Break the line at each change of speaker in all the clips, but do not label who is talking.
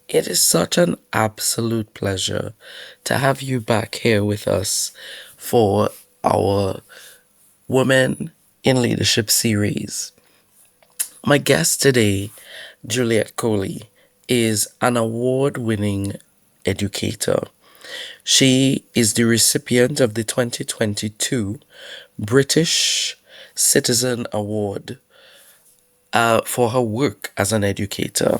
It is such an absolute pleasure to have you back here with us for our Women in Leadership series. My guest today, Juliet Coley, is an award winning educator. She is the recipient of the 2022 British Citizen Award for her work as an educator.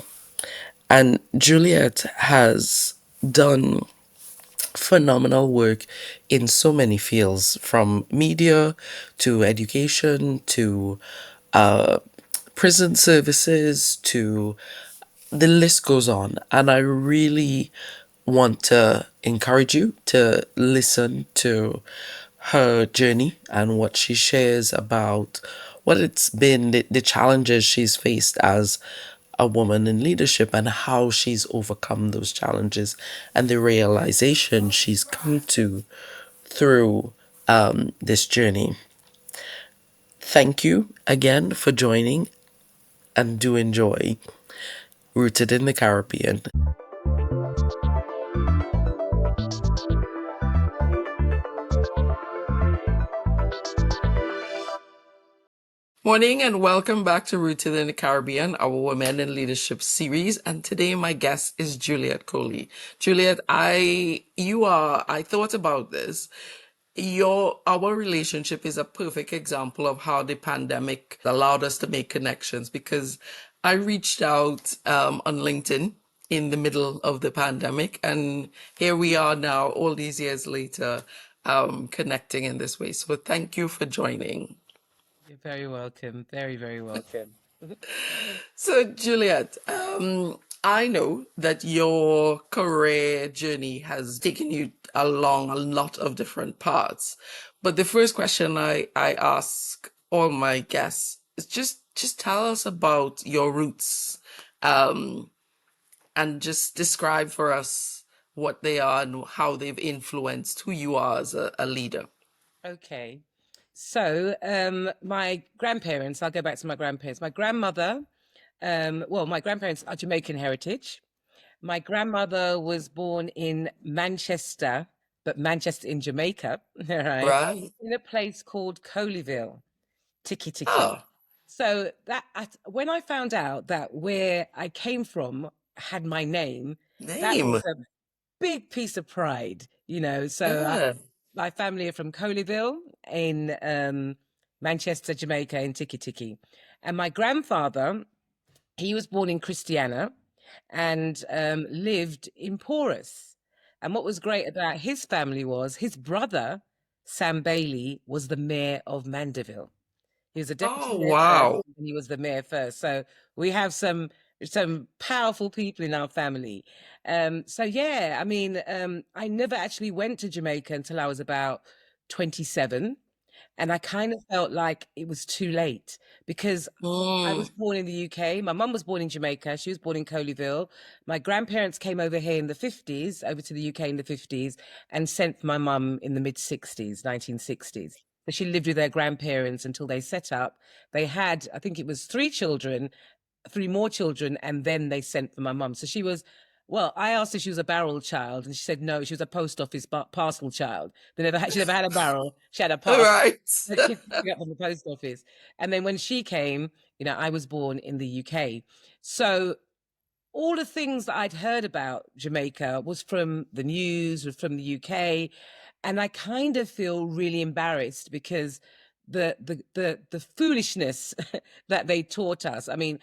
And Juliet has done phenomenal work in so many fields, from media to education to uh, prison services to the list goes on. And I really want to encourage you to listen to her journey and what she shares about what it's been, the challenges she's faced as a woman in leadership and how she's overcome those challenges and the realization she's come to through this journey. Thank you again for joining and do enjoy Rooted in the Caribbean. Morning and welcome back to Rooted in the Caribbean, our Women in Leadership series. And today my guest is Juliet Coley. Juliet, I thought about this. Our relationship is a perfect example of how the pandemic allowed us to make connections, because I reached out on LinkedIn in the middle of the pandemic, and here we are now, all these years later, connecting in this way. So thank you for joining.
You're very welcome. Very, very welcome.
So, Juliet, I know that your career journey has taken you along a lot of different paths. But the first question I ask all my guests is just tell us about your roots, um, and just describe for us what they are and how they've influenced who you are as a leader.
Okay. So, my grandparents, I'll go back to my grandparents. My grandmother, my grandparents are Jamaican heritage. My grandmother was born in Manchester, but Manchester in Jamaica, right?
Right?
In a place called Coleyville, Tiki Tiki.
Oh,
So when I found out that where I came from had my name, that
name.
was a big piece of pride, you know.
Yeah.
My family are from Coleyville in Manchester, Jamaica, in Tiki Tiki. And my grandfather, he was born in Christiana and lived in Porus. And what was great about his family was his brother, Sam Bailey, was the mayor of Mandeville. He was a deputy
Oh,
mayor first,
wow.
and he was the mayor first. So we have some powerful people in our family. So yeah, I mean, I never actually went to Jamaica until I was about 27. And I kind of felt like it was too late because I
Mm.
was born in the UK. My mum was born in Jamaica. She was born in Coleyville. My grandparents came over here in the 50s, over to the UK in the 50s, and sent my mum in the mid 60s, 1960s. So she lived with their grandparents until they set up. They had, I think it was three children, three more children, and then they sent for my mum. So she was, well, I asked if she was a barrel child, and she said no, she was a post office parcel child. She never had a barrel. She had a
All
parcel
right.
that she picked up from the post office. And then when she came, I was born in the UK. So all the things that I'd heard about Jamaica was from the news, was from the UK, and I kind of feel really embarrassed because the foolishness that they taught us. I mean,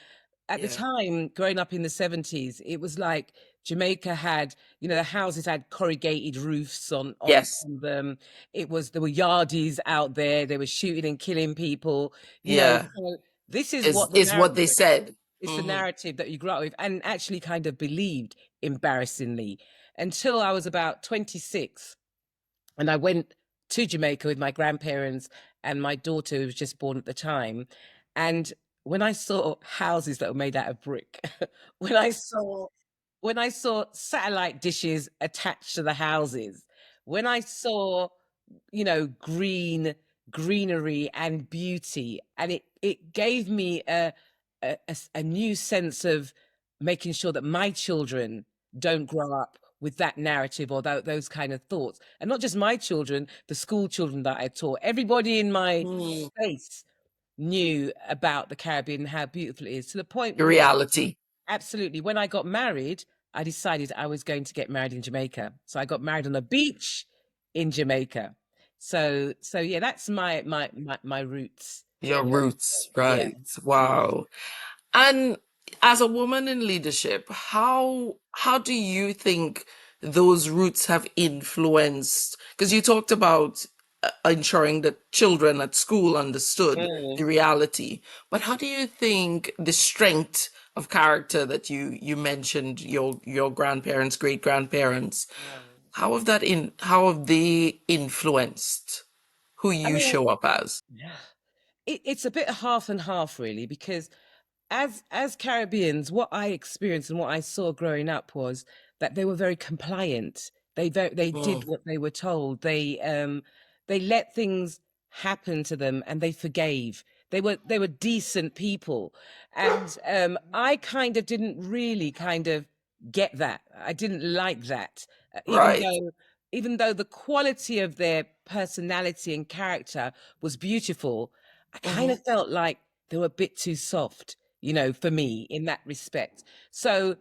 at the
Yeah.
time, growing up in the 70s, it was like Jamaica had, the houses had corrugated roofs
Yes.
on them. There were yardies out there. They were shooting and killing people.
Yeah.
So this is
Is
what the
is what they
narrative
said.
it's the
Hmm.
narrative that you grew up with and actually kind of believed, embarrassingly, until I was about 26. And I went to Jamaica with my grandparents and my daughter, who was just born at the time. And when I saw houses that were made out of brick, when I saw when I saw satellite dishes attached to the houses, when I saw, greenery and beauty, and it gave me a new sense of making sure that my children don't grow up with that narrative or those kind of thoughts. And not just my children, the school children that I taught, everybody in my
Mm.
space knew about the Caribbean and how beautiful it is, to the point
The
where,
reality.
absolutely, when I got married, I decided I was going to get married in Jamaica. So I got married on a beach in Jamaica. So yeah, that's my roots
Your
in Jamaica.
roots,
Yeah.
right?
Mm.
Wow. And as a woman in leadership, how do you think those roots have influenced? Because you talked about ensuring that children at school understood
Mm.
the reality, but how do you think the strength of character that you mentioned, your grandparents, great grandparents,
Mm.
how have they influenced who
I
you
mean,
show up as?
yeah, it's a bit half and half, really, because as Caribbeans, what I experienced and what I saw growing up was that they were very compliant. They did
Mm,
what they were told. They let things happen to them and they forgave. They were decent people. And I kind of didn't really kind of get that. I didn't like that. Even
right.
though the quality of their personality and character was beautiful, I kind
Hmm.
of felt like they were a bit too soft, for me in that respect. So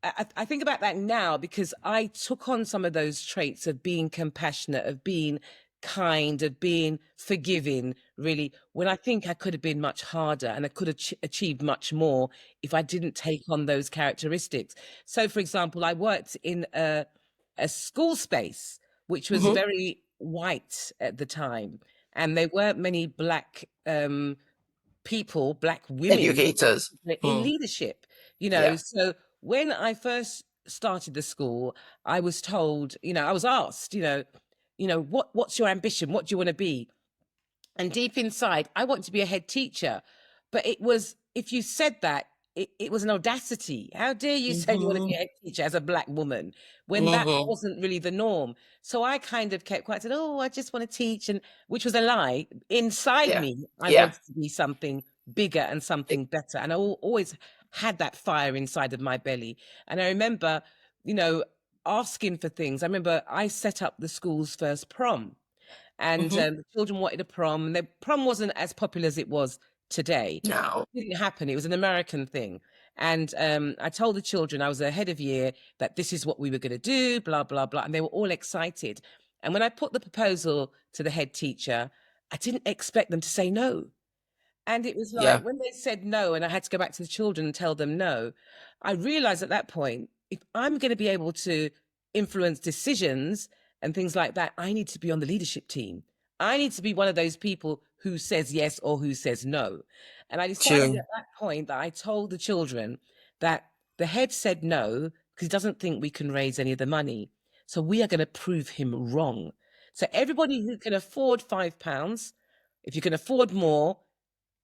I think about that now because I took on some of those traits of being compassionate, of being kind, of being forgiving, really, when I think I could have been much harder and I could have achieved much more if I didn't take on those characteristics. So, for example, I worked in a school space which was
Hmm.
very white at the time, and there weren't many black people, black women
Educators.
in
Mm,
leadership,
yeah.
So when I first started the school, I was told, I was asked, what's your ambition? What do you want to be? And deep inside, I want to be a head teacher. But it was, if you said that, it was an audacity. How dare you say you want to
Hmm.
be a head teacher as a black woman when that
Hmm.
wasn't really the norm? So I kind of kept quiet, said, oh, I just want to teach, and which was a lie. Inside
Yeah.
me, I
Yeah.
wanted to be something bigger and something better. And I always had that fire inside of my belly. And I remember, you know, asking for things. I remember I set up the school's first prom, and
Hmm.
the children wanted a prom, and the prom wasn't as popular as it was today.
Now.
It didn't happen. It was an American thing. And I told the children, I was ahead of year, that this is what we were going to do, blah, blah, blah. And they were all excited. And when I put the proposal to the head teacher, I didn't expect them to say no. And it was like
Yeah.
when they said no, and I had to go back to the children and tell them no, I realized at that point, if I'm going to be able to influence decisions and things like that, I need to be on the leadership team. I need to be one of those people who says yes or who says no. And I decided
True.
at that point that I told the children that the head said no because he doesn't think we can raise any of the money. So we are going to prove him wrong. So everybody who can afford £5, if you can afford more,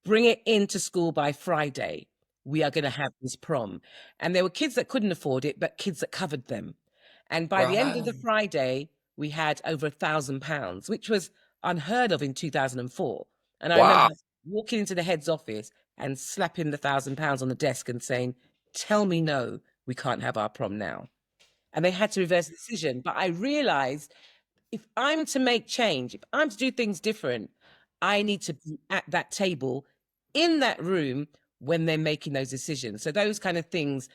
bring it into school by Friday. We are going to have this prom. And there were kids that couldn't afford it, but kids that covered them. And by the end of the
Right.
Friday, we had over £1,000, which was unheard of in 2004. And I remember
Wow.
walking into the head's office and slapping the £1,000 on the desk and saying, tell me no, we can't have our prom now. And they had to reverse the decision. But I realized if I'm to make change, if I'm to do things different, I need to be at that table in that room when they're making those decisions. So those kind of things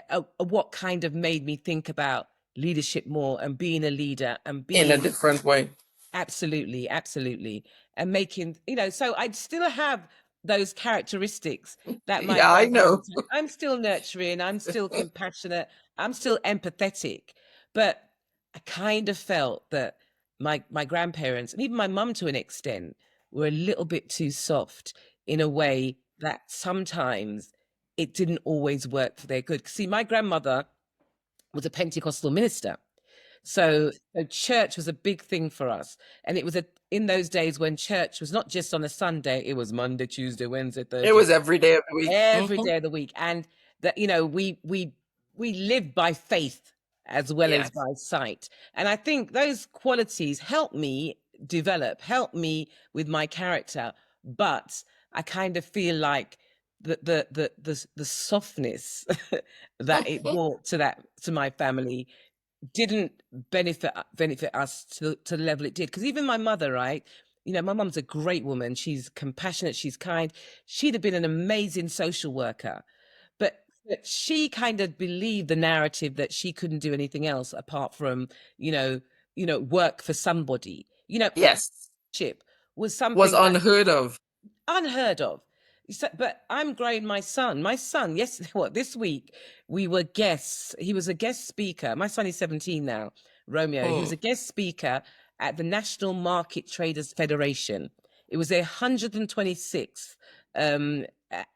are what kind of made me think about leadership more and being a leader and
In a
being.
different way.
Absolutely, absolutely. And making, so I'd still have those characteristics that my
Yeah, I know.
grandparents had. I'm still nurturing, I'm still compassionate, I'm still empathetic. But I kind of felt that my grandparents and even my mum to an extent were a little bit too soft in a way that sometimes it didn't always work for their good. See, my grandmother was a Pentecostal minister. So church was a big thing for us. And it was in those days when church was not just on a Sunday, it was Monday, Tuesday, Wednesday,
It
Thursday,
was every day of the week.
every
Hmm.
day of the week. And that, we live by faith as well as
Yes.
by sight. And I think those qualities help me develop, help me with my character. But I kind of feel like the softness that it brought to my family didn't benefit us to the level it did. Because even my mother, right? You know, my mum's a great woman. She's compassionate. She's kind. She'd have been an amazing social worker, but she kind of believed the narrative that she couldn't do anything else apart from, you know, work for somebody. You know,
Yes.
ship was
Was
something that
unheard of.
unheard of. But I'm growing my son. My son, yes, what this week we were guests. He was a guest speaker. My son is 17 now, Romeo. He was
Mm.
a guest speaker at the National Market Traders Federation. It was their 126th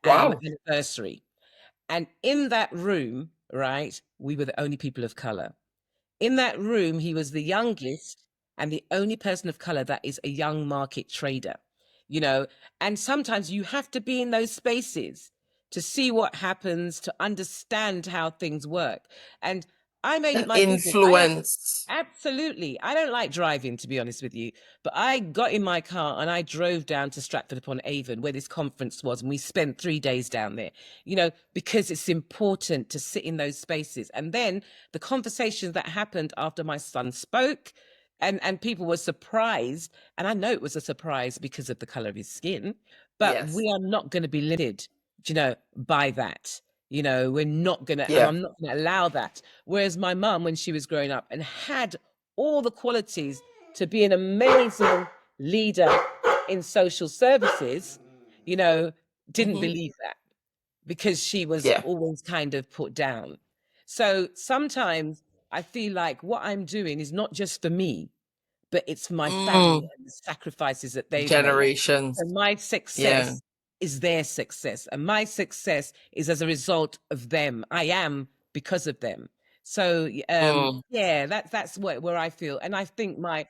Wow.
anniversary. And in that room, right, we were the only people of color. In that room, he was the youngest and the only person of color that is a young market trader, you know. And sometimes you have to be in those spaces to see what happens, to understand how things work. And I made it
An
my business.
influence.
Absolutely. I don't like driving, to be honest with you. But I got in my car and I drove down to Stratford upon Avon, where this conference was. And we spent 3 days down there, you know, because it's important to sit in those spaces. And then the conversations that happened after my son spoke, and people were surprised. And I know it was a surprise because of the color of his skin, but
Yes.
we are not going to be limited, you know, by that. You know, we're not going to, and
Yeah.
I'm not going to allow that. Whereas my mum, when she was growing up and had all the qualities to be an amazing leader in social services, you know, didn't
Hmm.
believe that because she was
Yeah.
always kind of put down. So sometimes I feel like what I'm doing is not just for me, but it's for my family
Mm.
and the sacrifices that they've made.
Generations.
So my
Yeah.
success is their success, and my success is as a result of them. I am because of them. So
Mm.
yeah, that's where I feel, and I think my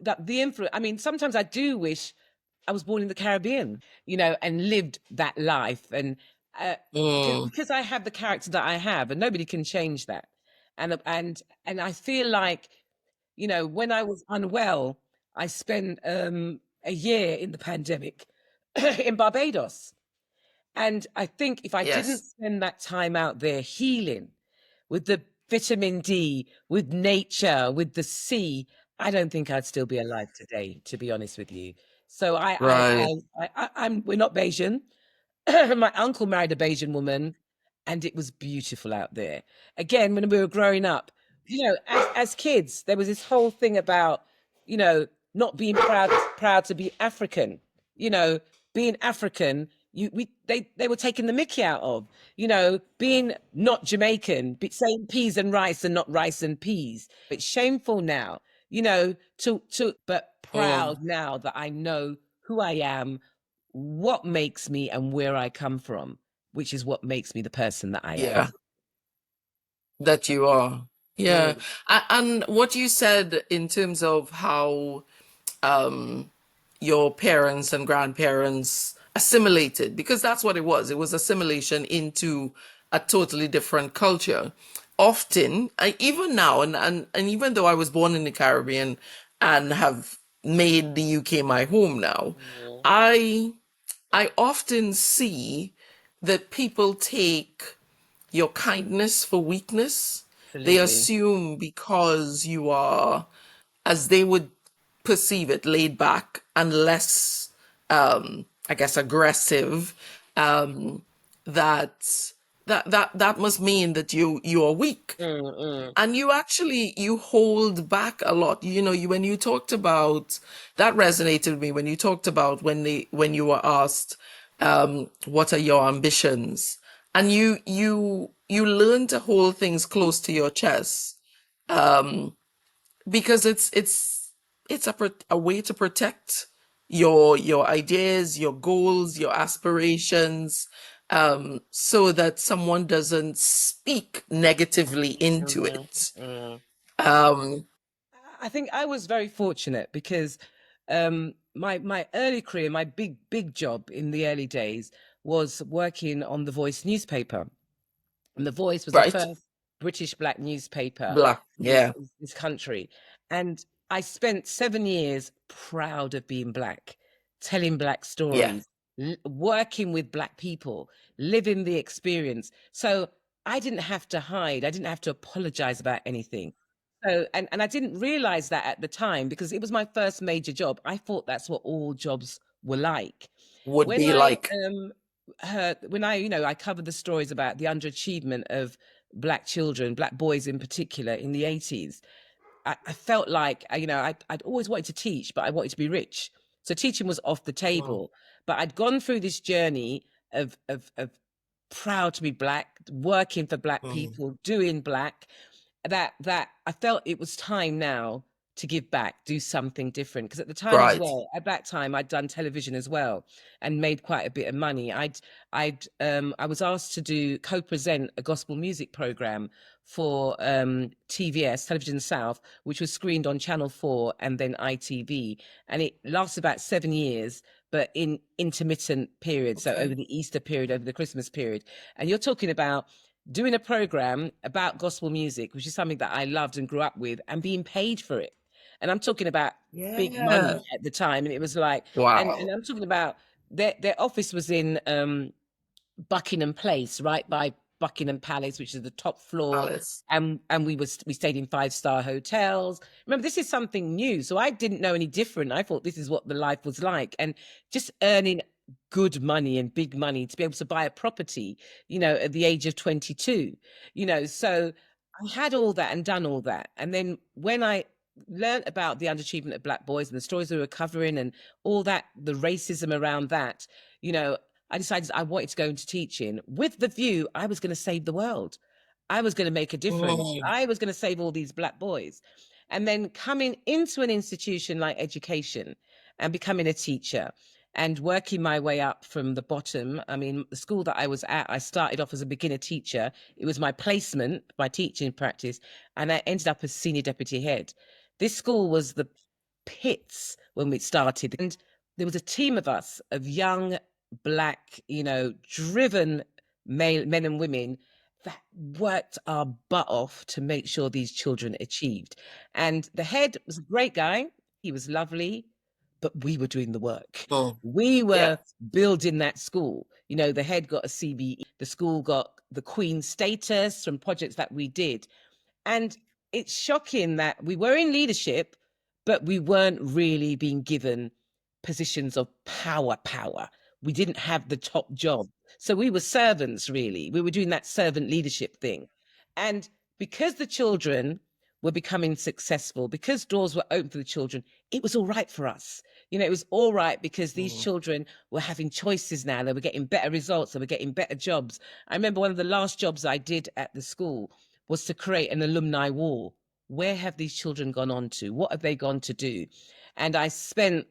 that the influence. I mean, sometimes I do wish I was born in the Caribbean, you know, and lived that life, and uh,
Mm.
because I have the character that I have, and nobody can change that, and I feel like, you know, when I was unwell, I spent a year in the pandemic in Barbados. And I think if I didn't
Yes.
spend that time out there healing with the vitamin D, with nature, with the sea, I don't think I'd still be alive today, to be honest with you. So
Right.
I'm we're not Bayesian. My uncle married a Bajan woman, and it was beautiful out there. Again, when we were growing up, you know, as kids, there was this whole thing about, you know, not being proud to be African. You know, being African, they were taking the mickey out of. You know, being not Jamaican, saying peas and rice and not rice and peas. It's shameful now, you know, but
Mm.
proud now that I know who I am, what makes me and where I come from, which is what makes me the person that I am.
Yeah. That you are. Yeah.
Mm,
And what you said in terms of how um your parents and grandparents assimilated, because that's what it was. It was assimilation into a totally different culture. Often, even now, and even though I was born in the Caribbean and have made the UK my home now,
mm,
I I often see that people take your kindness for weakness. They
absolutely.
assume because you are, as they would perceive it, laid back and less, I guess, aggressive, um, that that must mean that you are weak.
Mm, mm,
And you actually you hold back a lot. You know, you when you talked about that resonated with me when you talked about when you were asked, what are your ambitions? And you learn to hold things close to your chest, because it's a way to protect your ideas, your goals, your aspirations, so that someone doesn't speak negatively into
mm,
it.
mm.
Um,
I think I was very fortunate because my early career, my big job in the early days was working on the Voice newspaper. And the Voice was the
right,
first British black newspaper
black,
in
yeah,
this country. And I spent 7 years proud of being black, telling black
yeah,
stories, working with Black people, living the experience. So I didn't have to hide. I didn't have to apologize about anything. So, and I didn't realize that at the time because it was my first major job. I thought that's what all jobs were like.
Would
When
be
I
like.
heard, when I, I covered the stories about the underachievement of Black children, Black boys in particular in the 80s, I felt like, I'd always wanted to teach, but I wanted to be rich. So teaching was off the
Mm,
table. But I'd gone through this journey of proud to be Black, working for Black
mm.
people, doing Black, that I felt it was time now to give back, do something different. Because at the time as
Right.
well, at that time, I'd done television as well and made quite a bit of money. I was asked to do co-present a gospel music program for TVS, Television South, which was screened on Channel 4 and then ITV. And it lasted about 7 years, but in intermittent periods. So
Okay.
over the Easter period, over the Christmas period. And you're talking about doing a program about gospel music, which is something that I loved and grew up with, and being paid for it. And I'm talking about big
Yeah.
money at the time. And it was like, and
Wow.
I'm talking about their office was in Buckingham Place, right by Buckingham Palace, which is the top floor.
Alice.
And we stayed in 5-star hotels. Remember, this is something new. So I didn't know any different. I thought this is what the life was like. And just earning good money and big money to be able to buy a property, at the age of 22, so I had all that and done all that. And then when I learned about the underachievement of Black boys and the stories we were covering and all that, the racism around that, you know, I decided I wanted to go into teaching with the view I was going to save the world. I was going to make a difference.
Mm,
I was going to save all these Black boys. And then coming into an institution like education and becoming a teacher and working my way up from the bottom. I mean, the school that I was at, I started off as a beginner teacher. It was my placement, my teaching practice, and I ended up as senior deputy head. This school was the pits when we started. And there was a team of us, of young, Black, driven men and women that worked our butt off to make sure these children achieved. And the head was a great guy. He was lovely, but we were doing the work.
mm.
We
Yeah.
were building that school. The head got a CBE, the school got the Queen status from projects that we did. And it's shocking that we were in leadership, but we weren't really being given positions of power. We didn't have the top job. So we were servants, really. We were doing that servant leadership thing. And because the children were becoming successful, because doors were open for the children, it was all right for us. It was all right because these
Mm.
children were having choices now. They were getting better results. They were getting better jobs. I remember one of the last jobs I did at the school was to create an alumni wall. Where have these children gone on to? What have they gone to do? And I spent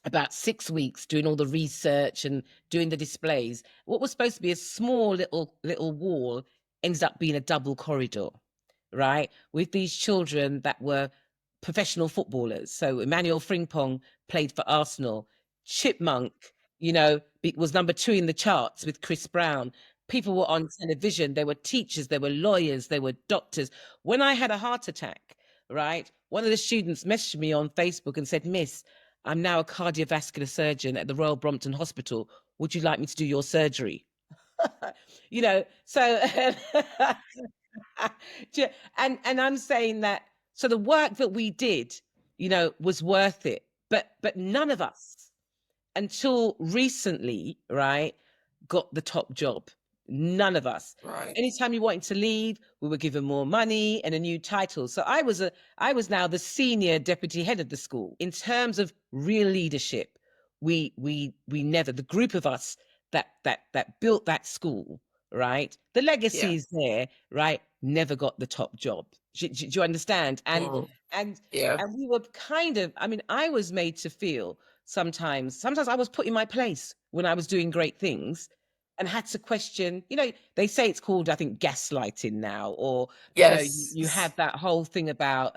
about 6 weeks doing all the research and doing the displays. What was supposed to be a small little wall ended up being a double corridor, right? With these children that were professional footballers. So Emmanuel Frimpong played for Arsenal. Chipmunk, was number 2 in the charts with Chris Brown. People were on television. There were teachers, there were lawyers, there were doctors. When I had a heart attack, right, one of the students messaged me on Facebook and said, Miss, I'm now a cardiovascular surgeon at the Royal Brompton Hospital. Would you like me to do your surgery? So and I'm saying that, so the work that we did, was worth it. But none of us until recently, right, got the top job. None of us.
Right.
Anytime you wanted to leave, we were given more money and a new title. So I was now the senior deputy head of the school. In terms of real leadership, we never, the group of us that built that school, right? The
Yeah.
legacy is there, right? Never got the top job. Do you understand? And
Mm.
and
Yeah.
and we were kind of, I mean, I was made to feel sometimes I was put in my place when I was doing great things and had to question, they say it's called, I think, gaslighting now, or, you
Yes.
have that whole thing about,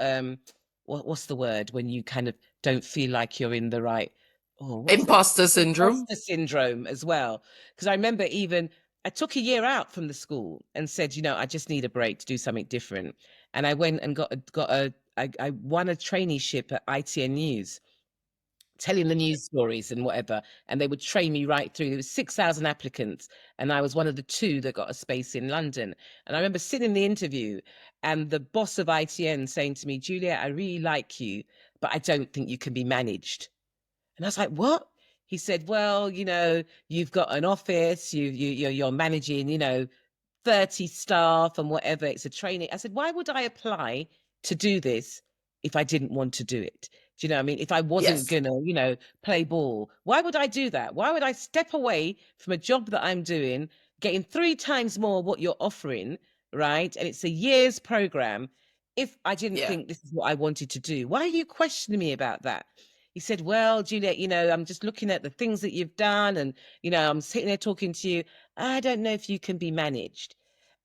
what's the word when you kind of don't feel like you're in the right, oh, what's it?
Imposter syndrome.
Imposter syndrome as well. Because I remember even, I took a year out from the school and said, I just need a break to do something different. And I went and I won a traineeship at ITN News, telling the news stories and whatever. And they would train me right through. There was 6,000 applicants, and I was one of the two that got a space in London. And I remember sitting in the interview and the boss of ITN saying to me, Juliet, I really like you, but I don't think you can be managed. And I was like, what? He said, well, you've got an office, you're managing, 30 staff and whatever. It's a training. I said, why would I apply to do this if I didn't want to do it? Do you know what I mean? If I wasn't
Yes.
gonna, play ball, why would I do that? Why would I step away from a job that I'm doing, getting 3 times more what you're offering, right? And it's a year's program. If I didn't
Yeah.
think this is what I wanted to do, why are you questioning me about that? He said, well, Juliet, I'm just looking at the things that you've done, and I'm sitting there talking to you. I don't know if you can be managed.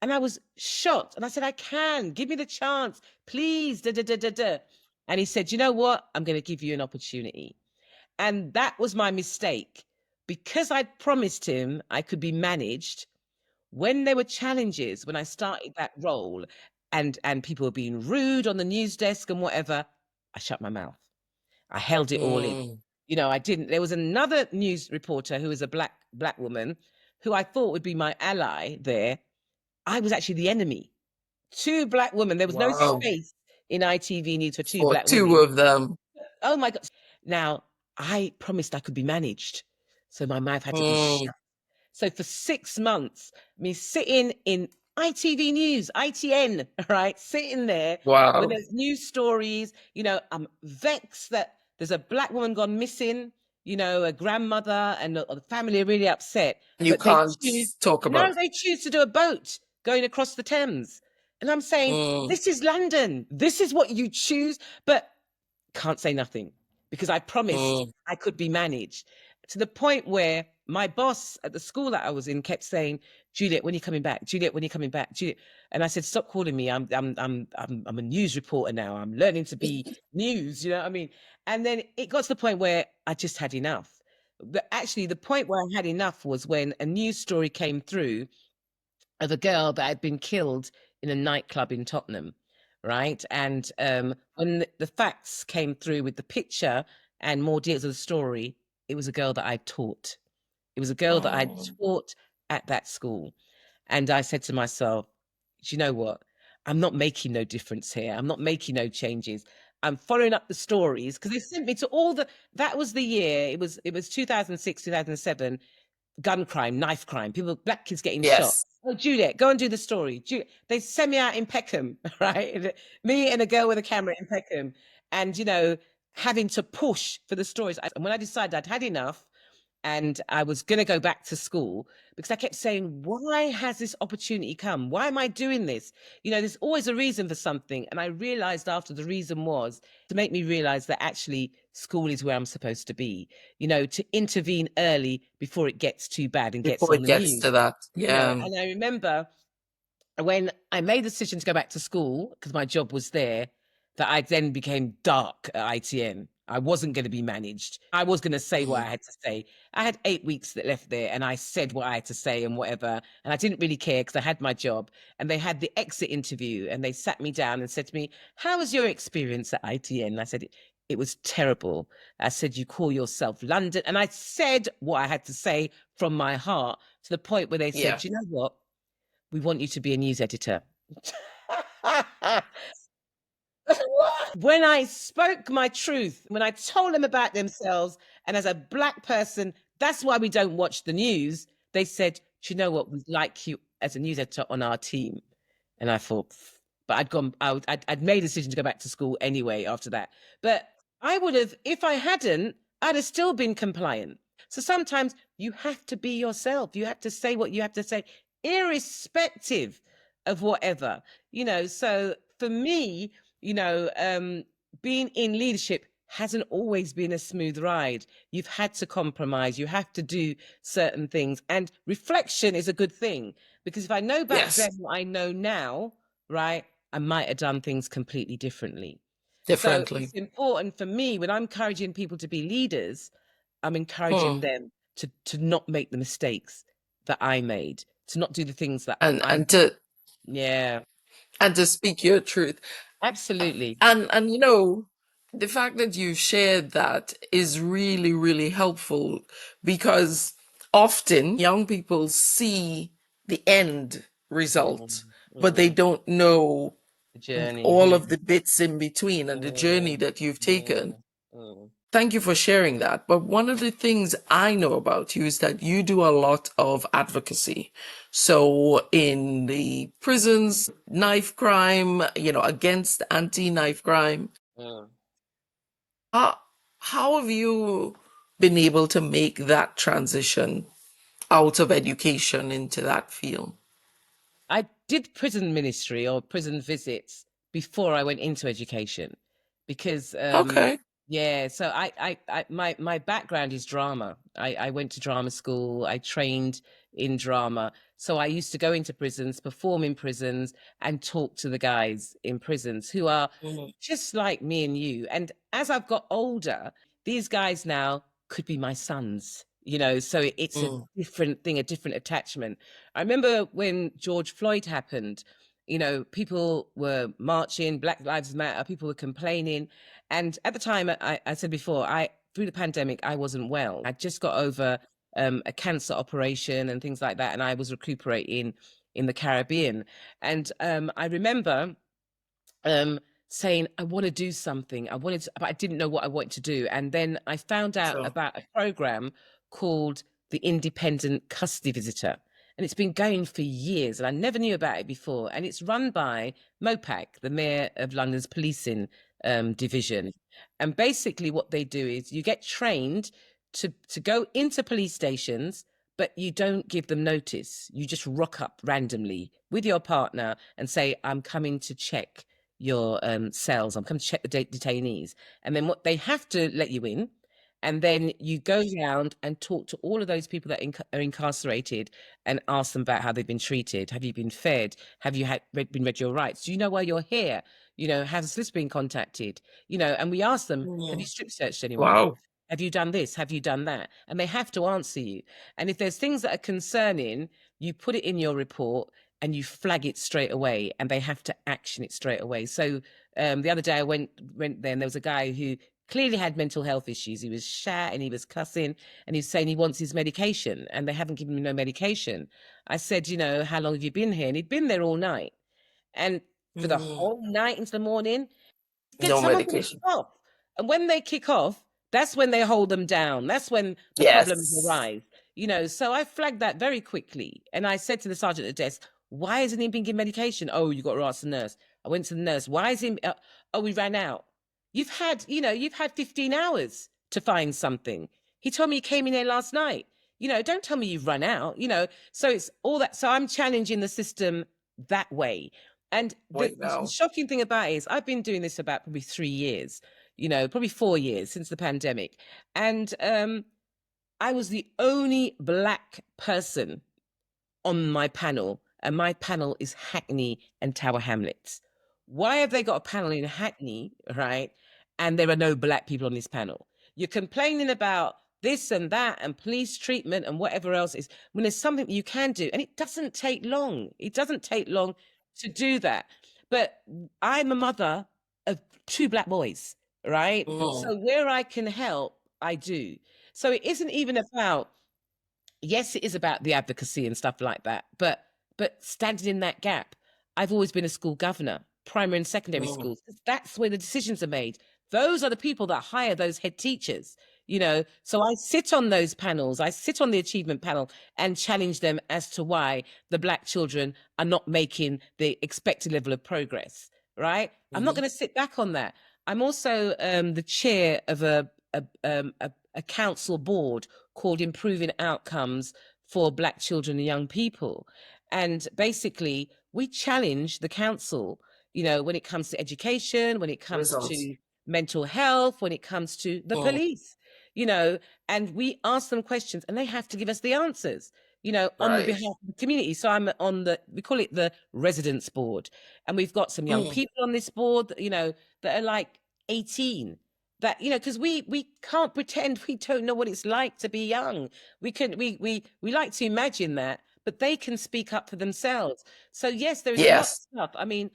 And I was shocked. And I said, I can. Give me the chance. Please. Da, da, da, da, da. And he said, you know what? I'm going to give you an opportunity. And that was my mistake. Because I'd promised him I could be managed, when there were challenges, when I started that role, and people were being rude on the news desk and whatever, I shut my mouth. I held it all in.
Mm.
I didn't. There was another news reporter who was a black woman who I thought would be my ally there. I was actually the enemy. Two black women. There was no
Wow.
space in ITV News for two
For
black
two
women.
of them.
Oh my God. Now, I promised I could be managed. So my mouth had to be
Mm.
shut. So for 6 months, me sitting in ITV News, ITN, right, sitting there when
Wow.
there's news stories, I'm vexed that there's a black woman gone missing, a grandmother and the family are really upset,
You
but they
can't
choose,
talk
no,
about.
they choose to do a boat going across the Thames. And I'm saying,
Mm.
this is London. This is what you choose. But can't say nothing because I promised
Mm.
I could be managed, to the point where my boss at the school that I was in kept saying, Juliet, when are you coming back? Juliet, when are you coming back? Juliet. And I said, stop calling me. I'm a news reporter now. I'm learning to be news, you know what I mean? And then it got to the point where I just had enough. But actually, the point where I had enough was when a news story came through of a girl that had been killed in a nightclub in Tottenham, right? And when the facts came through with the picture and more details of the story, it was a girl that I taught. It was a girl that I
Mm.
taught at that school. And I said to myself, do you know what? I'm not making no difference here. I'm not making no changes. I'm following up the stories because they sent me to all the, that was the year. It was 2006, 2007, gun crime, knife crime, black kids getting shot.
Yes.
Oh, Juliet, go and do the story. They send me out in Peckham, right? Me and a girl with a camera in Peckham, and having to push for the stories. And when I decided I'd had enough, and I was going to go back to school, because I kept saying, why has this opportunity come? Why am I doing this? There's always a reason for something. And I realized after the reason was to make me realize that actually school is where I'm supposed to be, to intervene early before it gets too bad and gets
Before
on
it
the
gets
news.
to that. Yeah.
And I remember when I made the decision to go back to school because my job was there, that I then became dark at ITN. I wasn't going to be managed. I was going to say what I
Mm.
had to say. I had 8 weeks that left there, and I said what I had to say and whatever. And I didn't really care because I had my job. And they had the exit interview, and they sat me down and said to me, "How was your experience at ITN?" And I said, "It was terrible." I said, "You call yourself London?" And I said what I had to say from my heart, to the point where they
Yeah.
said, "You know what? We want you to be a news editor." When I spoke my truth, when I told them about themselves, and as a black person, that's why we don't watch the news, they said, do you know what? We'd like you as a news editor on our team. And I thought, but I'd made a decision to go back to school anyway after that. But I would have, if I hadn't, I'd have still been compliant. So sometimes you have to be yourself. You have to say what you have to say, irrespective of whatever, So for me, being in leadership hasn't always been a smooth ride. You've had to compromise. You have to do certain things. And reflection is a good thing, because if I know back then
Yes.
what I know now, right, I might have done things completely differently. So it's
Differently.
important for me when I'm encouraging people to be leaders, I'm encouraging
Hmm.
them to not make the mistakes that I made, to not do the things that
And
I,
and to
yeah,
and to speak your truth.
absolutely.
And The fact that you shared that is really, really helpful because often young people see the end result,
Mm,
but they
mm.
don't know
The journey.
all of the bits in between and the journey
Mm,
that you've taken.
mm, mm,
Thank you for sharing that. But one of the things I know about you is that you do a lot of advocacy. So in the prisons, knife crime, against anti-knife crime,
mm.
how, how have you been able to make that transition out of education into that field?
I did prison ministry or prison visits before I went into education because
Okay.
yeah, so my background is drama. I went to drama school, I trained in drama. So I used to go into prisons, perform in prisons, and talk to the guys in prisons who are
Mm,
just like me and you. And as I've got older, these guys now could be my sons, so it's a
mm,
different thing, a different attachment. I remember when George Floyd happened, people were marching, Black Lives Matter, people were complaining. And at the time, I said before, through the pandemic, I wasn't well. I just got over a cancer operation and things like that, and I was recuperating in the Caribbean. And I remember um, saying, I want to do something. But I didn't know what I wanted to do. And then I found out
sure.
about a program called the Independent Custody Visitor. And it's been going for years, and I never knew about it before. And it's run by Mopac, the Mayor of London's policing division. And basically, what they do is you get trained to go into police stations, but you don't give them notice. You just rock up randomly with your partner and say, I'm coming to check your cells. I'm coming to check the detainees. And then what they have to let you in. And then you go around and talk to all of those people that are incarcerated and ask them about how they've been treated. Have you been fed? Have you been read your rights? Do you know why you're here? Has this been contacted? And we ask them, have you
Mm,
strip searched anyone?
wow.
Have you done this? Have you done that? And they have to answer you. And if there's things that are concerning, you put it in your report and you flag it straight away, and they have to action it straight away. So the other day I went there, and there was a guy who clearly had mental health issues. He was shat and he was cussing, and he's saying he wants his medication, and they haven't given him no medication. I said, how long have you been here? And he'd been there all night, and for the
Mm,
whole night into the morning, get
no
someone to kick
medication.
off. And when they kick off, that's when they hold them down. That's when the problems
Yes.
arise. So I flagged that very quickly. And I said to the sergeant at the desk, why isn't he being given medication? Oh, you got to ask the nurse. I went to the nurse. Why is he? Oh, we ran out. You've had 15 hours to find something. He told me he came in here last night. Don't tell me you've run out. So it's all that. So I'm challenging the system that way. And the,
Wait
the
now.
shocking thing about it is I've been doing this about probably 3 years, probably 4 years since the pandemic. And I was the only Black person on my panel, and my panel is Hackney and Tower Hamlets. Why have they got a panel in Hackney, right? And there are no Black people on this panel. You're complaining about this and that and police treatment and whatever else is when there's something you can do. And it doesn't take long. It doesn't take long to do that. But I'm a mother of two Black boys, right?
Mm,
So where I can help, I do. So it isn't even about, yes, it is about the advocacy and stuff like that, but standing in that gap. I've always been a school governor, primary and secondary
mm,
schools. That's where the decisions are made. Those are the people that hire those head teachers. So I sit on those panels, I sit on the achievement panel and challenge them as to why the Black children are not making the expected level of progress, right? I'm not
mhm.
going to sit back on that. I'm also the chair of a council board called Improving Outcomes for Black Children and Young People. And basically, we challenge the council, when it comes to education, when it comes
Results.
to mental health, when it comes to the
Mm,
police, you know, and we ask them questions and they have to give us the answers, on the
right.
behalf of the community. So I'm on we call it the residence board. And we've got some young
Mm,
people on this board, that are like 18, that because we can't pretend we don't know what it's like to be young. We like to imagine that, but they can speak up for themselves. So yes, there is a lot of
yes.
stuff. I mean,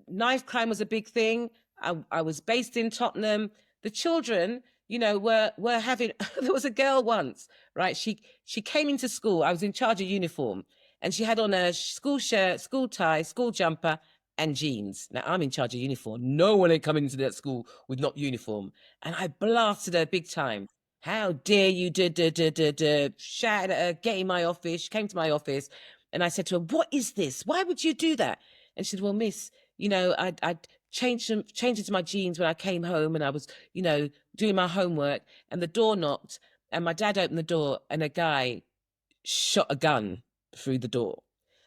knife crime was a big thing. I was based in Tottenham. The children, were having. There was a girl once, right? She came into school. I was in charge of uniform, and she had on a school shirt, school tie, school jumper, and jeans. Now I'm in charge of uniform. No one had come into that school with not uniform, and I blasted her big time. How dare you? Shouted at her, get in my office. She came to my office, and I said to her, "What is this? Why would you do that?" And she said, "Well, miss, I'd changed into my jeans when I came home, and I was, doing my homework, and the door knocked, and my dad opened the door, and a guy shot a gun through the door.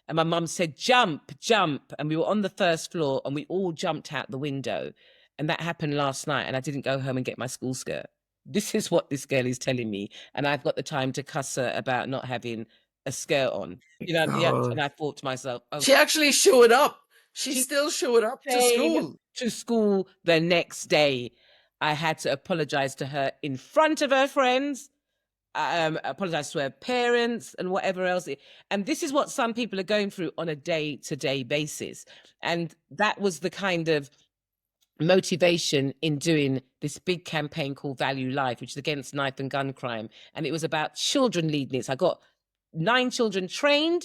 And my mum said, jump, jump. And we were on the first floor, and we all jumped out the window. And that happened last night, and I didn't go home and get my school skirt. This is what this girl is telling me. And I've got the time to cuss her about not having a skirt on. Yeah. And
God.
I thought to myself, oh,
She actually showed up. She
she
still showed up to
came
school.
to school the next day. I had to apologize to her in front of her friends, apologize to her parents and whatever else. And this is what some people are going through on a day-to-day basis. And that was the kind of motivation in doing this big campaign called Value Life, which is against knife and gun crime. And it was about children leading this. I got 9 children trained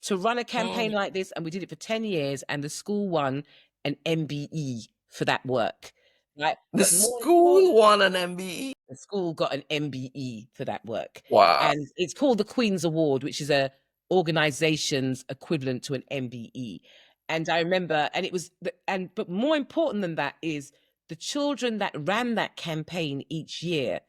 to run a campaign like this, and we did it for 10 years, and the school won an MBE for that work. Right?
The
But more important,
school won an MBE.
the school got an MBE for that work.
Wow.
And it's called the Queen's Award, which is a organization's equivalent to an MBE. And I remember, and it was, but more important than that is the children that ran that campaign each year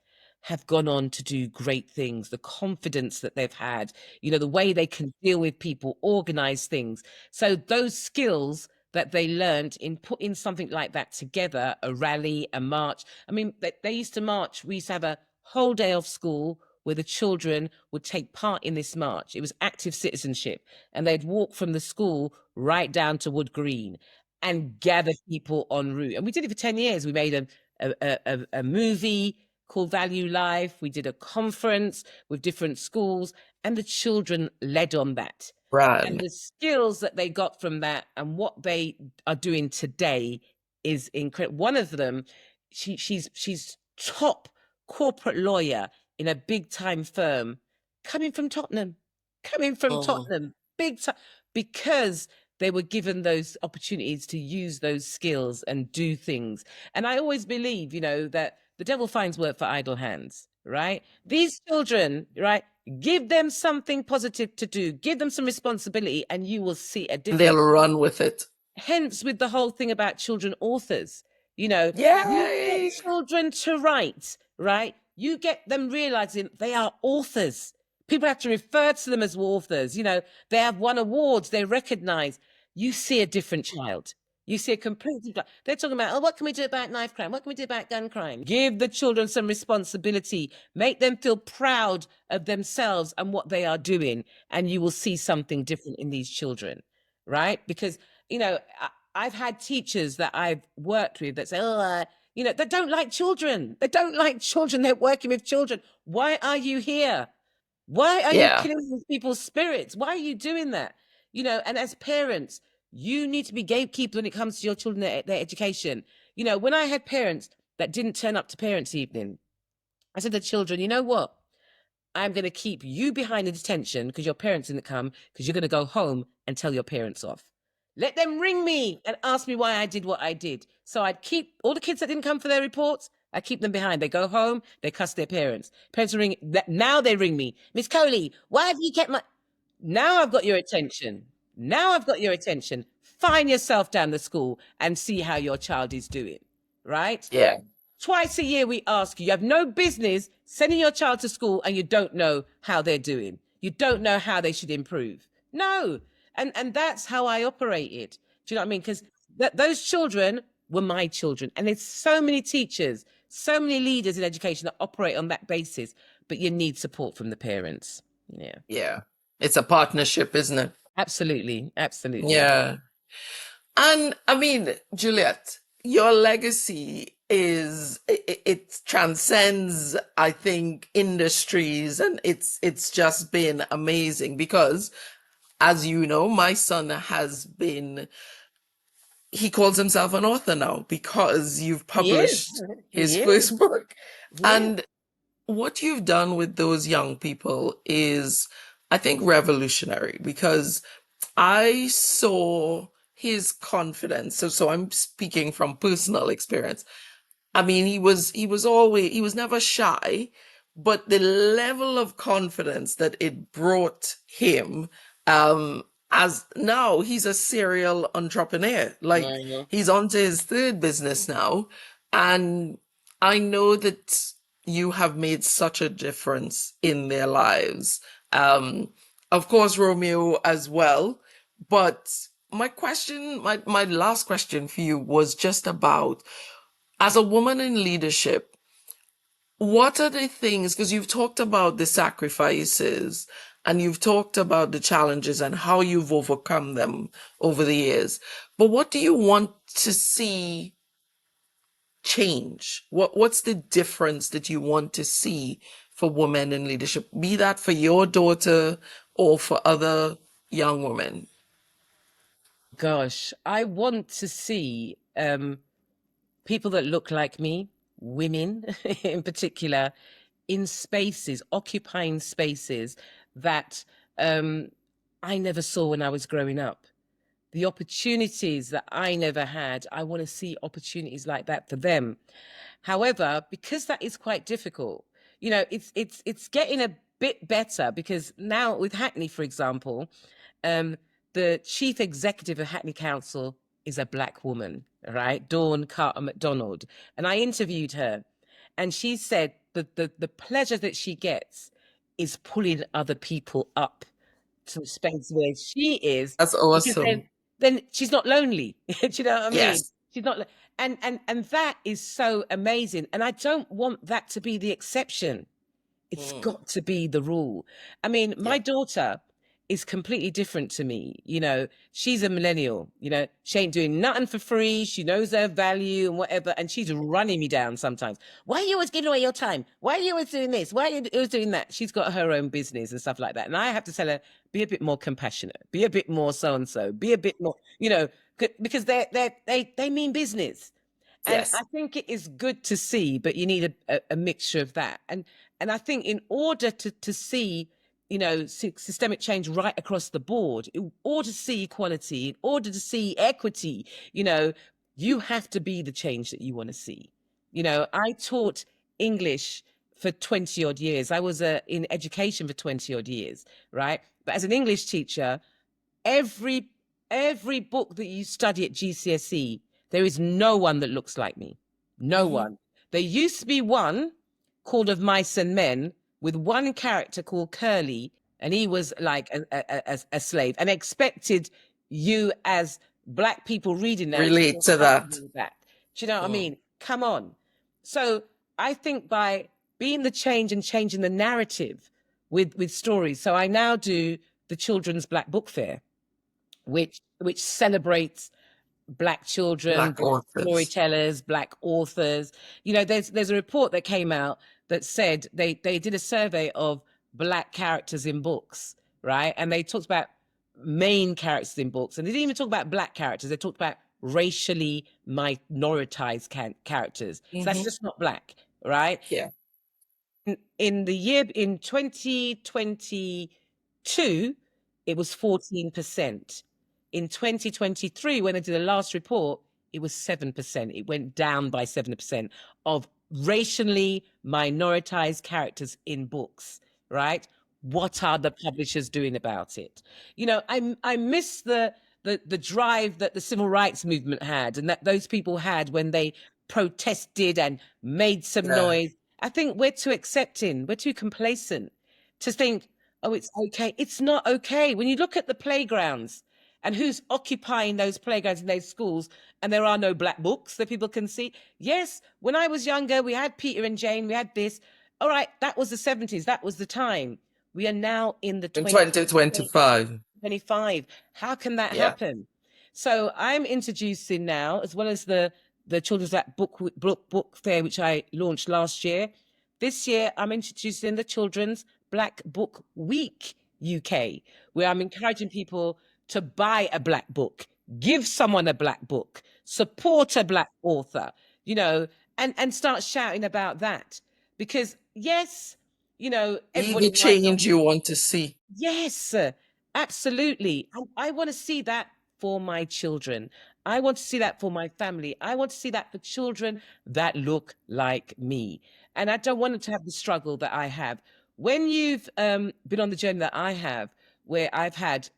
have gone on to do great things, the confidence that they've had, the way they can deal with people, organize things. So those skills that they learned in putting something like that together, a rally, a march. I mean, they used to march. We used to have a whole day off school where the children would take part in this march. It was active citizenship, and they'd walk from the school right down to Wood Green and gather people en route. And we did it for 10 years. We made a movie called Value Life. We did a conference with different schools, and the children led on that. And
Brand.
the skills that they got from that and what they are doing today is incredible. One of them, she's top corporate lawyer in a big time firm, coming from Tottenham, big time, because they were given those opportunities to use those skills and do things. And I always believe, that the devil finds work for idle hands, right? These children, right? Give them something positive to do, give them some responsibility, and you will see a
And they'll
difference.
run with it.
Hence, with the whole thing about children authors, you
Yay!
get children to write, right? You get them realizing they are authors. People have to refer to them as authors. They have won awards, they recognize. You see a different child. You see a completely different. They're talking about, oh, what can we do about knife crime? What can we do about gun crime? Give the children some responsibility. Make them feel proud of themselves and what they are doing, and you will see something different in these children, right? Because I've had teachers that I've worked with that say, they don't like children. They don't like children. They're working with children. Why are you here? Why are you killing people's spirits? Why are you doing that? And as parents, you need to be gatekeeper when it comes to your children, their education. When I had parents that didn't turn up to parents' evening, I said to the children, you know what? I'm going to keep you behind in detention because your parents didn't come, because you're going to go home and tell your parents off. Let them ring me and ask me why I did what I did. So I'd keep all the kids that didn't come for their reports, I keep them behind. They go home, they cuss their parents. Parents ring. Now they ring me. Miss Coley, why have you kept my... Now I've got your attention. Now I've got your attention. Find yourself down the school and see how your child is doing, right?
Yeah.
Twice a year we ask you. You have no business sending your child to school and you don't know how they're doing. You don't know how they should improve. No. And that's how I operated. Do you know what I mean? Because those children were my children. And there's so many teachers, so many leaders in education that operate on that basis. But you need support from the parents. Yeah.
Yeah. It's a partnership, isn't it?
Absolutely. Absolutely.
Yeah. And I mean, Juliet, your legacy it transcends, I think, industries, and it's just been amazing because, as you know, my son has been he calls himself an author now because you've
He is.
published his
He is.
first book.
He is.
And what you've done with those young people is, I think, revolutionary because I saw his confidence. So I'm speaking from personal experience. I mean, he was never shy, but the level of confidence that it brought him, as now he's a serial entrepreneur. Like
Mhm.
he's on to his third business now. And I know that you have made such a difference in their lives. Of course, Romeo as well. But my last question for you was just about as a woman in leadership, what are the things, because you've talked about the sacrifices and you've talked about the challenges and how you've overcome them over the years, but what do you want to see change? What's the difference that you want to see for women in leadership? Be that for your daughter or for other young women.
Gosh, I want to see people that look like me, women in particular, in spaces, occupying spaces that um, I never saw when I was growing up. The opportunities that I never had, I want to see opportunities like that for them. However, because that is quite difficult, it's getting a bit better because now with Hackney, for example, um, the chief executive of Hackney Council is a black woman, right? Dawn Carter McDonald. And I interviewed her, and she said that the pleasure that she gets is pulling other people up to a space where she is,
That's
because
awesome.
then she's not lonely. Do you know what I mean?
Yes.
She's not, and that is so amazing. And I don't want that to be the exception. It's
Mm,
got to be the rule. I mean,
yeah.
my daughter is completely different to me. She's a millennial. She ain't doing nothing for free. She knows her value and whatever. And she's running me down sometimes. Why are you always giving away your time? Why are you always doing this? Why are you always doing that? She's got her own business and stuff like that. And I have to tell her, be a bit more compassionate, be a bit more so and so, be a bit more, because they mean business. And I
Yes.
think it is good to see, but you need a mixture of that. And I think in order to see, systemic change right across the board, in order to see equality, in order to see equity, you have to be the change that you want to see. I taught English for 20 odd years. I was in education for 20 odd years, right? But as an English teacher, every every book that you study at GCSE, there is no one that looks like me. No
Hmm.
one. There used to be one called Of Mice and Men with one character called Curly, and he was like a slave, and expected you as black people reading that to
Relate
feel
to that.
comfortable with that. Do you know what I
Mm.
mean? Come on. So I think by being the change and changing the narrative with stories. So I now do the Children's Black Book Fair, which celebrates black children,
Black
black
authors.
storytellers, black authors. There's a report that came out that said they did a survey of black characters in books, right? And they talked about main characters in books, and they didn't even talk about black characters. They talked about racially minoritized characters. So that's
Hmm.
just not black, right?
Yeah.
In the year in 2022, it was 14%. In 2023, when they did the last report, it was 7%. It went down by 7% of racially minoritized characters in books, right? What are the publishers doing about it? I miss the drive that the civil rights movement had, and that those people had when they protested and made some
Yeah.
noise. I think we're too accepting, we're too complacent to think, oh, it's okay. It's not okay. When you look at the playgrounds and who's occupying those playgrounds in those schools, and there are no black books that people can see. Yes, when I was younger, we had Peter and Jane, we had this. All right, that was the 70s, that was the time. We are now in the
In
20th
2025.
25. How can that
Yeah.
happen? So I'm introducing now, as well as the Children's Book Fair, which I launched last year. This year, I'm introducing the Children's Black Book Week UK, where I'm encouraging people to buy a black book give someone a black book, support a black author, you know, and start shouting about that. Because yes,
Be the
everybody might not.
change you want to see.
Yes, absolutely. I want to see that for my children. I want to see that for my family. I want to see that for children that look like me. And I don't want them to have the struggle that I have. When you've been on the journey that I have, where I've had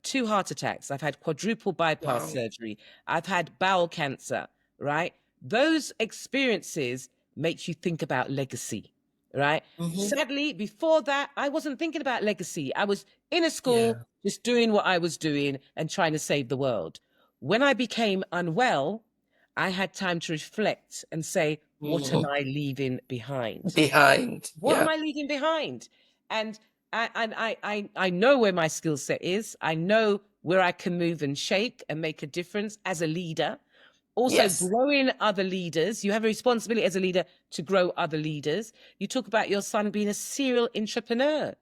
two heart attacks, I've had quadruple bypass
Wow.
surgery, I've had bowel cancer, right? Those experiences make you think about legacy, right?
Hmm.
Sadly, before that, I wasn't thinking about legacy. I was in a school,
Yeah.
just doing what I was doing and trying to save the world. When I became unwell, I had time to reflect and say, what am
Hmm.
I leaving behind?
Behind.
What am
Yeah.
I leaving behind? And I know where my skill set is. I know where I can move and shake and make a difference as a leader. Also,
Yes.
growing other leaders. You have a responsibility as a leader to grow other leaders. You talk about your son being a serial entrepreneur,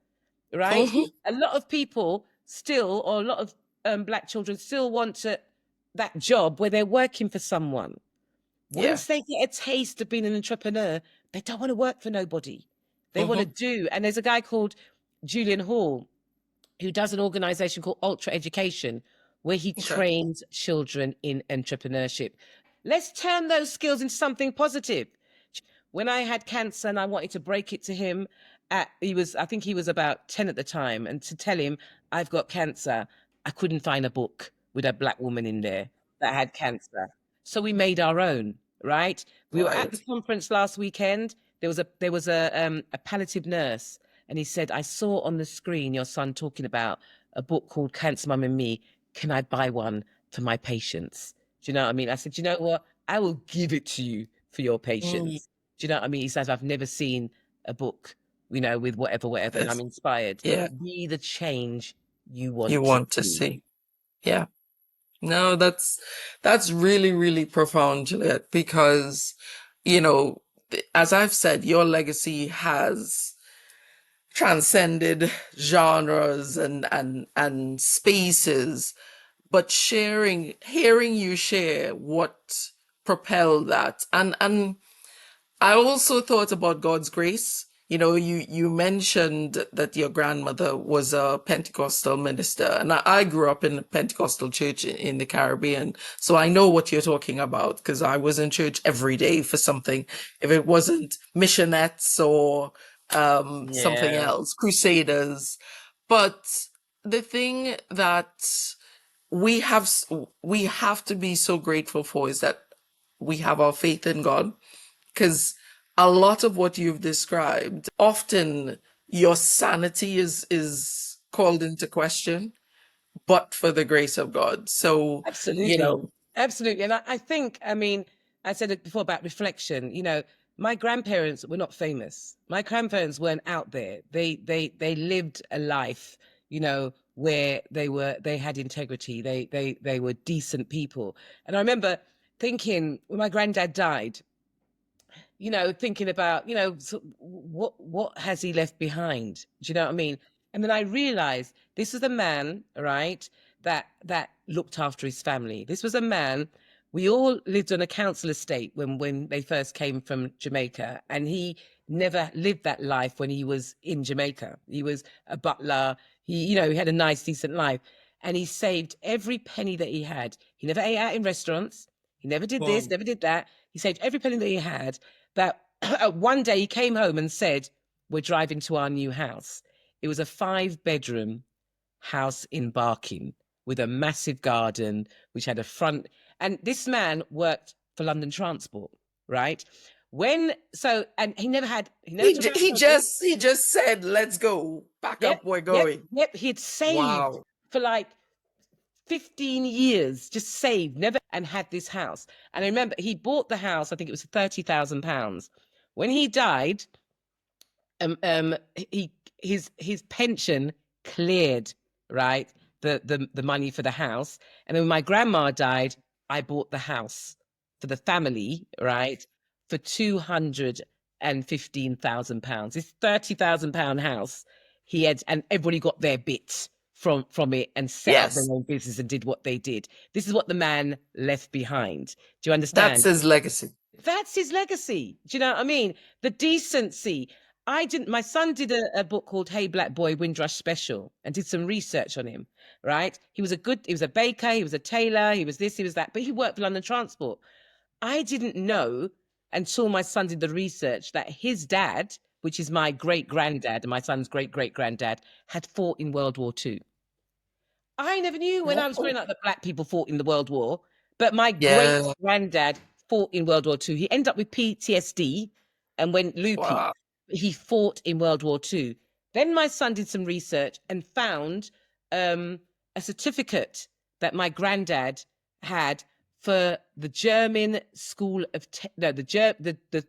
right?
Hmm.
A lot of people still, or a lot of black children still want that job where they're working for someone.
Yeah.
Once they get a taste of being an entrepreneur, they don't want to work for nobody. They want to
Hmm.
do. And there's a guy called Julian Hall who does an organization called Ultra Education, where he
Okay.
trains children in entrepreneurship. Let's turn those skills into something positive. When I had cancer and I wanted to break it to him, I think he was about 10 at the time, and to tell him I've got cancer, I couldn't find a book with a black woman in there that had cancer. So we made our own, right? We were at the
Right.
conference last weekend. There was a palliative nurse, and he said, I saw on the screen your son talking about a book called Cancer Mum and Me. Can I buy one for my patients? Do you know what I mean? I said, do you know what? I will give it to you for your
Mm.
patients. Do you know what I mean? He says, I've never seen a book, with whatever, whatever, and I'm
Yes.
inspired.
Yeah.
Be the change you
You
want to
want to
see.
see. Yeah. No, that's really, really profound, Juliet, because, you know, as I've said, your legacy has transcended genres and spaces, but hearing you share what propelled that, and I also thought about God's grace. You know, you mentioned that your grandmother was a Pentecostal minister, and I grew up in a Pentecostal church in the Caribbean, so I know what you're talking about because I was in church every day for something. If it wasn't missionettes or something
Yeah,
else, crusaders. But the thing that we have we have to be so grateful for is that we have our faith in God, because a lot of what you've described, often your sanity is called into question, but for the grace of God. So, you
absolutely.
know,
Absolutely. And I think, I said it before about reflection. My grandparents were not famous. My grandparents weren't out there. They lived a life, where they had integrity. They were decent people. And I remember thinking when my granddad died, thinking about, what has he left behind? Do you know what I mean? And then I realized this is a man, right, that looked after his family. This was a man. We all lived on a council estate when they first came from Jamaica, and he never lived that life when he was in Jamaica. He was a butler. He had a nice, decent life, and he saved every penny that he had. He never ate out in restaurants. He never did this,
well,
never did that. He saved every penny that he had, that one day he came home and said, we're driving to our new house. It was a 5-bedroom house in Barking with a massive garden, which had a front. And this man worked for London Transport, right? And he never took out a mortgage.
he just said, "Let's go, pack
Yep,
up, we're
yep,
going."
yep. He'd saved
Wow.
for like 15 years, just saved, never, and had this house. And I remember he bought the house, I think it was £30,000. When he died, he his pension cleared, right, the money for the house. And then when my grandma died, I bought the house for the family, right, for £215,000. This £30,000 house, he had, and everybody got their bit from it and set up their
Yes.
own business and did what they did. This is what the man left behind. Do you
That's
understand?
his legacy.
That's his legacy. Do you know what I mean? The decency. I didn't. My son did a book called Hey Black Boy Windrush Special and did some research on him. Right? He was a baker, he was a tailor, he was this, he was that, but he worked for London Transport. I didn't know until my son did the research that his dad, which is my great granddad and my son's great great granddad, had fought in World War II. I never knew when I was growing
Oh.
up that black people fought in the World War, but my great
Yeah.
granddad fought in World War II. He ended up with PTSD and went loopy.
Wow.
He fought in World War II. Then my son did some research and found a certificate that my granddad had for the German School of the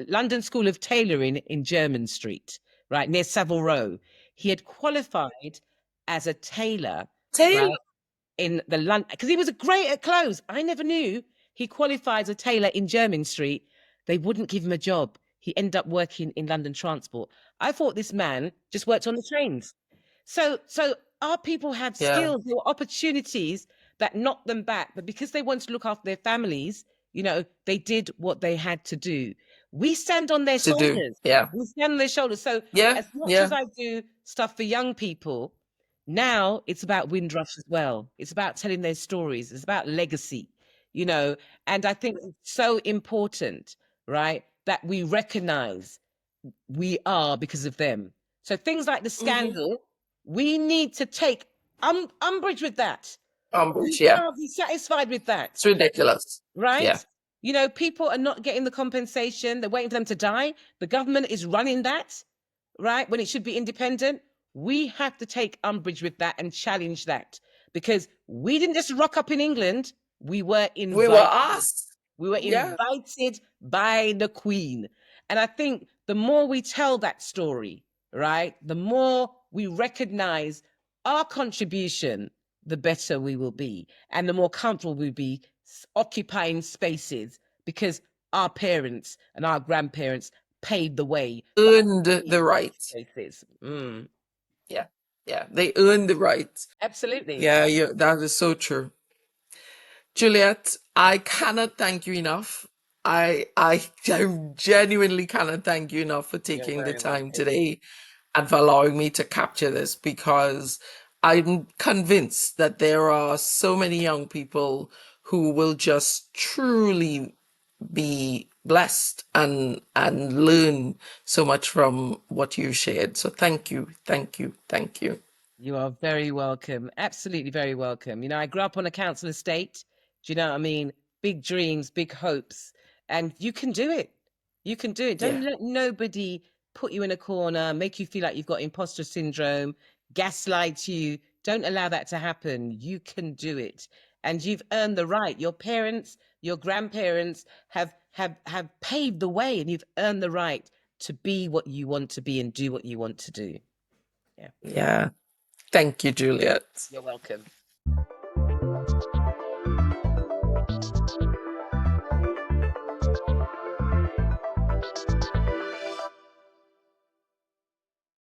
London School of Tailoring in Jermyn Street, right near Savile Row. He had qualified as a tailor, right,
Taylor.
in the London, because he was great at clothes. I never knew he qualified as a tailor in Jermyn Street. They wouldn't give him a job. He ended up working in London Transport. I thought this man just worked on the trains. So our people have
Yeah.
skills, there were opportunities that knocked them back, but because they wanted to look after their families, they did what they had to do. We stand on their
To do.
shoulders.
Yeah.
We stand on their shoulders. So
Yeah.
as much as
Yeah.
I do stuff for young people, now it's about Windrush as well. It's about telling their stories. It's about legacy, you know. And I think it's so important, right, that we recognize we are because of them. So things like the
Mm-hmm.
scandal, we need to take umbrage with that. We
Yeah.
can't be satisfied with that,
It's ridiculous. Yeah.
right? People are not getting the compensation. They're waiting for them to die. The government is running that, right? When it should be independent. We have to take umbrage with that and challenge that because we didn't just rock up in England. We were
We were
invited.
asked.
We were
Yeah.
invited by the Queen. And I think the more we tell that story, right, the more we recognize our contribution, the better we will be. And the more comfortable we'll be occupying spaces because our parents and our grandparents paved the way for us
Earned
to be
the
in those
right.
spaces.
Yeah. Yeah. They earned the right.
Absolutely.
Yeah. Yeah. That is so true. Juliet, I cannot thank you enough. I genuinely cannot thank you enough for
You're
taking the
very
time
welcome.
today and for allowing me to capture this because I'm convinced that there are so many young people who will just truly be blessed and learn so much from what you shared. So thank you, thank you, thank you.
You are very welcome. Absolutely very welcome. I grew up on a council estate. Do you know what I mean? Big dreams, big hopes. And you can do it. You can do it.
Yeah.
Don't let nobody put you in a corner, make you feel like you've got imposter syndrome, gaslight you. Don't allow that to happen. You can do it. And you've earned the right. Your parents, your grandparents have paved the way and you've earned the right to be what you want to be and do what you want to do. Yeah.
Yeah. Thank you, Juliet.
You're welcome.